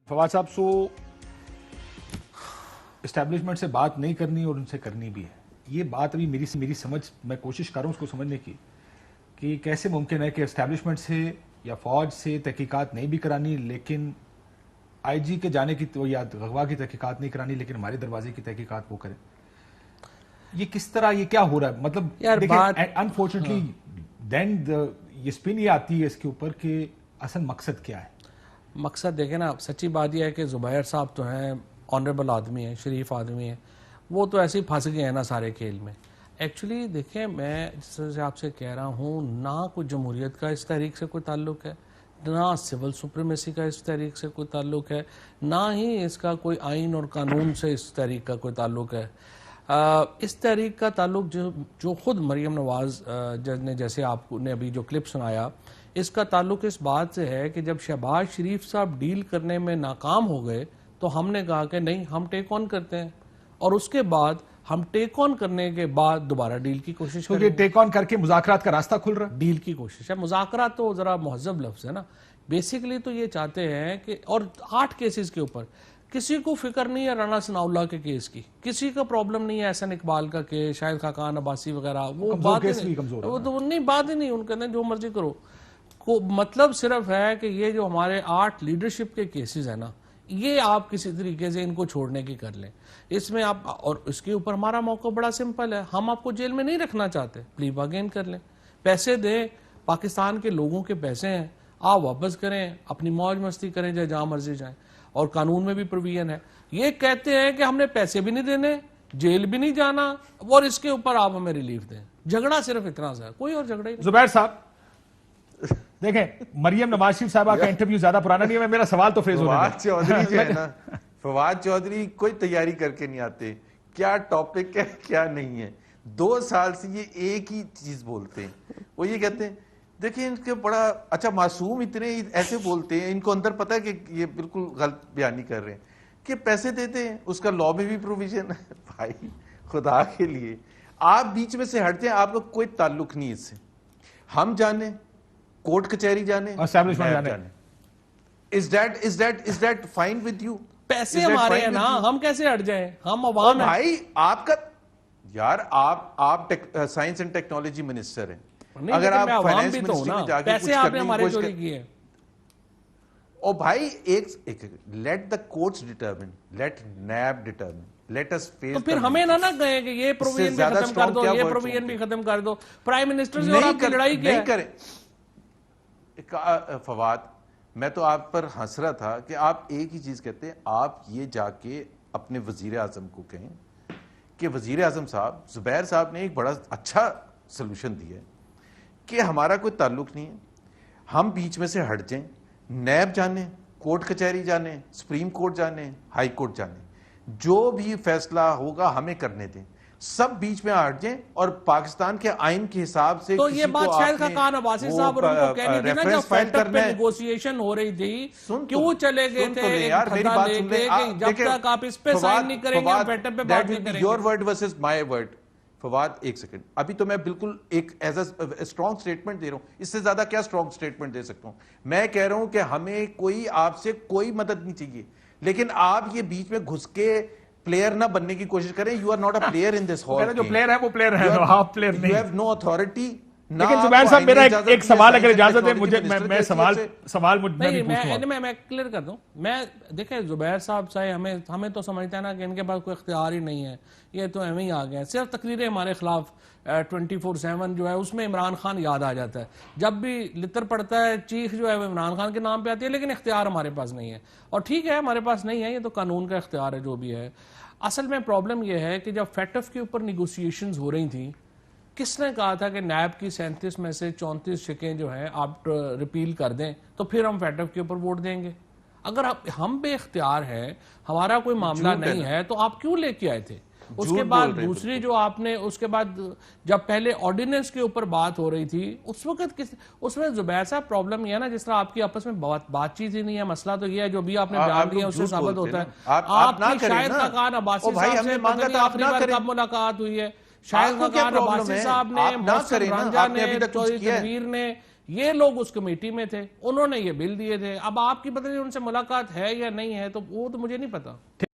फवाद साहब, सो इस्टेब्लिशमेंट से बात नहीं करनी और उनसे करनी भी है, ये बात अभी मेरी समझ, मैं कोशिश कर रहा हूँ उसको समझने की कि कैसे मुमकिन है कि इस्टेब्लिशमेंट से या फौज से तहकीकात नहीं भी करानी, लेकिन आईजी के जाने की तो या गगवा की तहकीकात नहीं करानी, लेकिन हमारे दरवाजे की तहकीकात वो करें। ये किस तरह, ये क्या हो रहा है? मतलब देखिए, अनफॉर्चुनेटली देन ये स्पिन ये आती है इसके ऊपर कि असल मकसद क्या है। मकसद देखें ना, सच्ची बात यह है कि ज़ुबैर साहब तो हैं, ऑनरेबल आदमी हैं, शरीफ आदमी हैं, वो तो ऐसे ही फंस गए हैं ना सारे खेल में। एक्चुअली देखें, मैं जिस तरह से आपसे कह रहा हूँ, ना कोई जमहूरियत का इस तहरीक से कोई ताल्लुक है, ना सिविल सुप्रीमेसी का इस तहरीक से कोई ताल्लुक है, ना ही इसका कोई आइन और कानून से इस तहरीक का कोई ताल्लुक है। इस तहरीक का ताल्लुक जो खुद मरीम नवाज़ ने, जैसे आपने अभी जो क्लिप सुनाया, इसका ताल्लुक इस बात से है कि जब शहबाज शरीफ साहब डील करने में नाकाम हो गए तो हमने कहा कि नहीं, हम टेक ऑन करते हैं, और उसके बाद हम टेक ऑन करने के बाद दोबारा डील की कोशिश तो ये टेक ऑन करके मुज़ाकरात का रास्ता खुल रहा है। डील की कोशिश है, मुज़ाकरात तो ज़रा मुहज़्ज़ब लफ्ज़ है ना। बेसिकली तो ये चाहते हैं कि, और 8 केसेस के ऊपर किसी को फिक्र नहीं है राना सनाउल्लाह के केस की, किसी का प्रॉब्लम नहीं है एहसन इकबाल का केस, शाहिद खाकान अब्बासी वगैरह, वो बात ही नहीं, वो तो नहीं, बात ही नहीं, उनके नहीं, जो मर्जी करो को मतलब सिर्फ है कि ये जो हमारे 8 लीडरशिप के केसेस हैं ना, ये आप किसी तरीके से इनको छोड़ने की कर लें। इसमें आप, और इसके ऊपर हमारा मौका बड़ा सिंपल है, हम आपको जेल में नहीं रखना चाहते, प्ली बार्गेन कर लें, पैसे दें, पाकिस्तान के लोगों के पैसे हैं, आप वापस करें, अपनी मौज मस्ती करें, चाहे जहाँ मर्जी जाएं, और कानून में भी प्रोविजन है। ये कहते हैं कि हमने पैसे भी नहीं देने, जेल भी नहीं जाना, और इसके ऊपर आप हमें रिलीफ दें। झगड़ा सिर्फ इतना सा, कोई और झगड़ा ही नहीं। ज़ुबैर साहब देखें, मरियम नवाज शरीफ साहबा का इंटरव्यू ज्यादा पुराना नहीं है, मेरा सवाल तो फ्रेज हो रहा है। फवाद चौधरी जो है ना, फवाद चौधरी कोई तैयारी करके नहीं आते, क्या टॉपिक है क्या नहीं है। 2 साल से ये एक ही चीज बोलते हैं, वो ये कहते हैं देखिए इनके बड़ा अच्छा मासूम, इतने ऐसे बोलते हैं, इनको अंदर पता है कि ये बिल्कुल गलत बयानी कर रहे हैं, कि पैसे देते हैं, उसका लॉ में भी प्रोविजन है। भाई खुदा के लिए आप बीच में से हट जाए, आप लोग कोई ताल्लुक नहीं इससे, हम जाने, कोर्ट कचहरी जाने, जाने। Is that fine with you? पैसे हमारे हैं ना, हम कैसे हट जाएं, हम अवाम हैं। भाई आपका यार, आप साइंस एंड टेक्नोलॉजी मिनिस्टर हैं, अगर आप फाइनेंस मिनिस्ट्री में जाके पैसे आपने हमारे चोरी किए, ओ भाई एक let the courts determine, let NAB determine, let us face. तो फिर हमें ना कहे कि ये प्रोविजन भी खत्म कर दो, ये प्रोविजन भी खत्म कर दो। प्राइम मिनिस्टर से और आपकी लड़ाई क्या है? करें फवाद, मैं तो आप पर हंस रहा था कि आप एक ही चीज कहते हैं, आप ये जाके अपने वजीर आजम को कहें कि वजीर आजम साहब, ज़ुबैर साहब ने एक बड़ा अच्छा सलूशन दिया है कि हमारा कोई ताल्लुक नहीं है, हम बीच में से हट जाएं, नैब जाने, कोर्ट कचहरी जाने, सुप्रीम कोर्ट जाने, हाई कोर्ट जाने, जो भी फैसला होगा हमें करने दें, सब बीच में हट जाएं, और पाकिस्तान के आइन के हिसाब से तो ये बात शायद खाकान अब्बासी साहब और उनको कहनी थी ना, जब फैटअप पे नेगोशिएशन हो रही थी, क्यों चले गए थे यार, मेरी बात सुन ले, जब तक आप इस पे साइन नहीं करेंगे, हम फैटअप पे बात नहीं करेंगे। Your word versus my word. Fawad एक सेकंड, अभी तो मैं बिल्कुल एक एज अ स्ट्रॉन्ग स्टेटमेंट दे रहा हूं, इससे ज्यादा क्या स्ट्रॉन्ग स्टेटमेंट दे सकता हूं। मैं कह रहा हूं कि हमें कोई आपसे कोई मदद नहीं चाहिए, लेकिन आप ये बीच में घुस के प्लेयर ना बनने की कोशिश करें। You are not a player in this hall. जो प्लेयर है वो प्लेयर है, हाफ प्लेयर नहीं। You have no authority. लेकिन ज़ुबैर साहब, मेरा एक सवाल अगर इजाजत है मुझे, मैं सवाल मैं क्लियर कर दूं। मैं देखें, ज़ुबैर साहब चाहे हमें तो समझता है ना कि इनके पास कोई इख्तियार ही नहीं है, ये तो एवं ही आ गए, सिर्फ तकरीरें हमारे खिलाफ 24/7 जो है उसमें इमरान खान याद आ जाता है, जब भी लितर पड़ता है चीख जो है वो इमरान खान के नाम पे आती है, लेकिन इख्तियार हमारे पास नहीं है। और ठीक है, हमारे पास नहीं है, ये तो कानून का इख्तियार है जो भी है। असल में प्रॉब्लम यह है कि जब फैटफ के ऊपर निगोशिएशंस हो रही थी, किसने कहा था कि नैब की 37 में से 34 शिकें जो हैं आप रिपील कर दें तो फिर हम फैटफ के ऊपर वोट देंगे? अगर हम बेख्तियार हैं, हमारा कोई मामला नहीं है, तो आप क्यों लेके आए थे? उसके बाद दूसरी जो आपने, उसके बाद जब पहले ऑर्डिनेंस के ऊपर बात हो रही थी, उस वक्त उसमें ज़ुबैर साहब प्रॉब्लम यह है ना, जिस तरह आपकी आपस में बातचीत ही नहीं है, मसला तो यह है जो भी आपने बयान दिया उससे साबित होता है। आपकी शाहिद खाकान अब्बासी साहब से आखिरी बार कब मुलाकात हुई है? शाहिद खाकान अब्बासी साहब ने, मोहसिन रंजा ने, चौधरी तनवीर ने یہ لوگ اس کمیٹی میں تھے, انہوں نے یہ بل دیے تھے. اب آپ کی پتہ نہیں ان سے ملاقات ہے یا نہیں ہے, تو وہ تو مجھے نہیں پتا.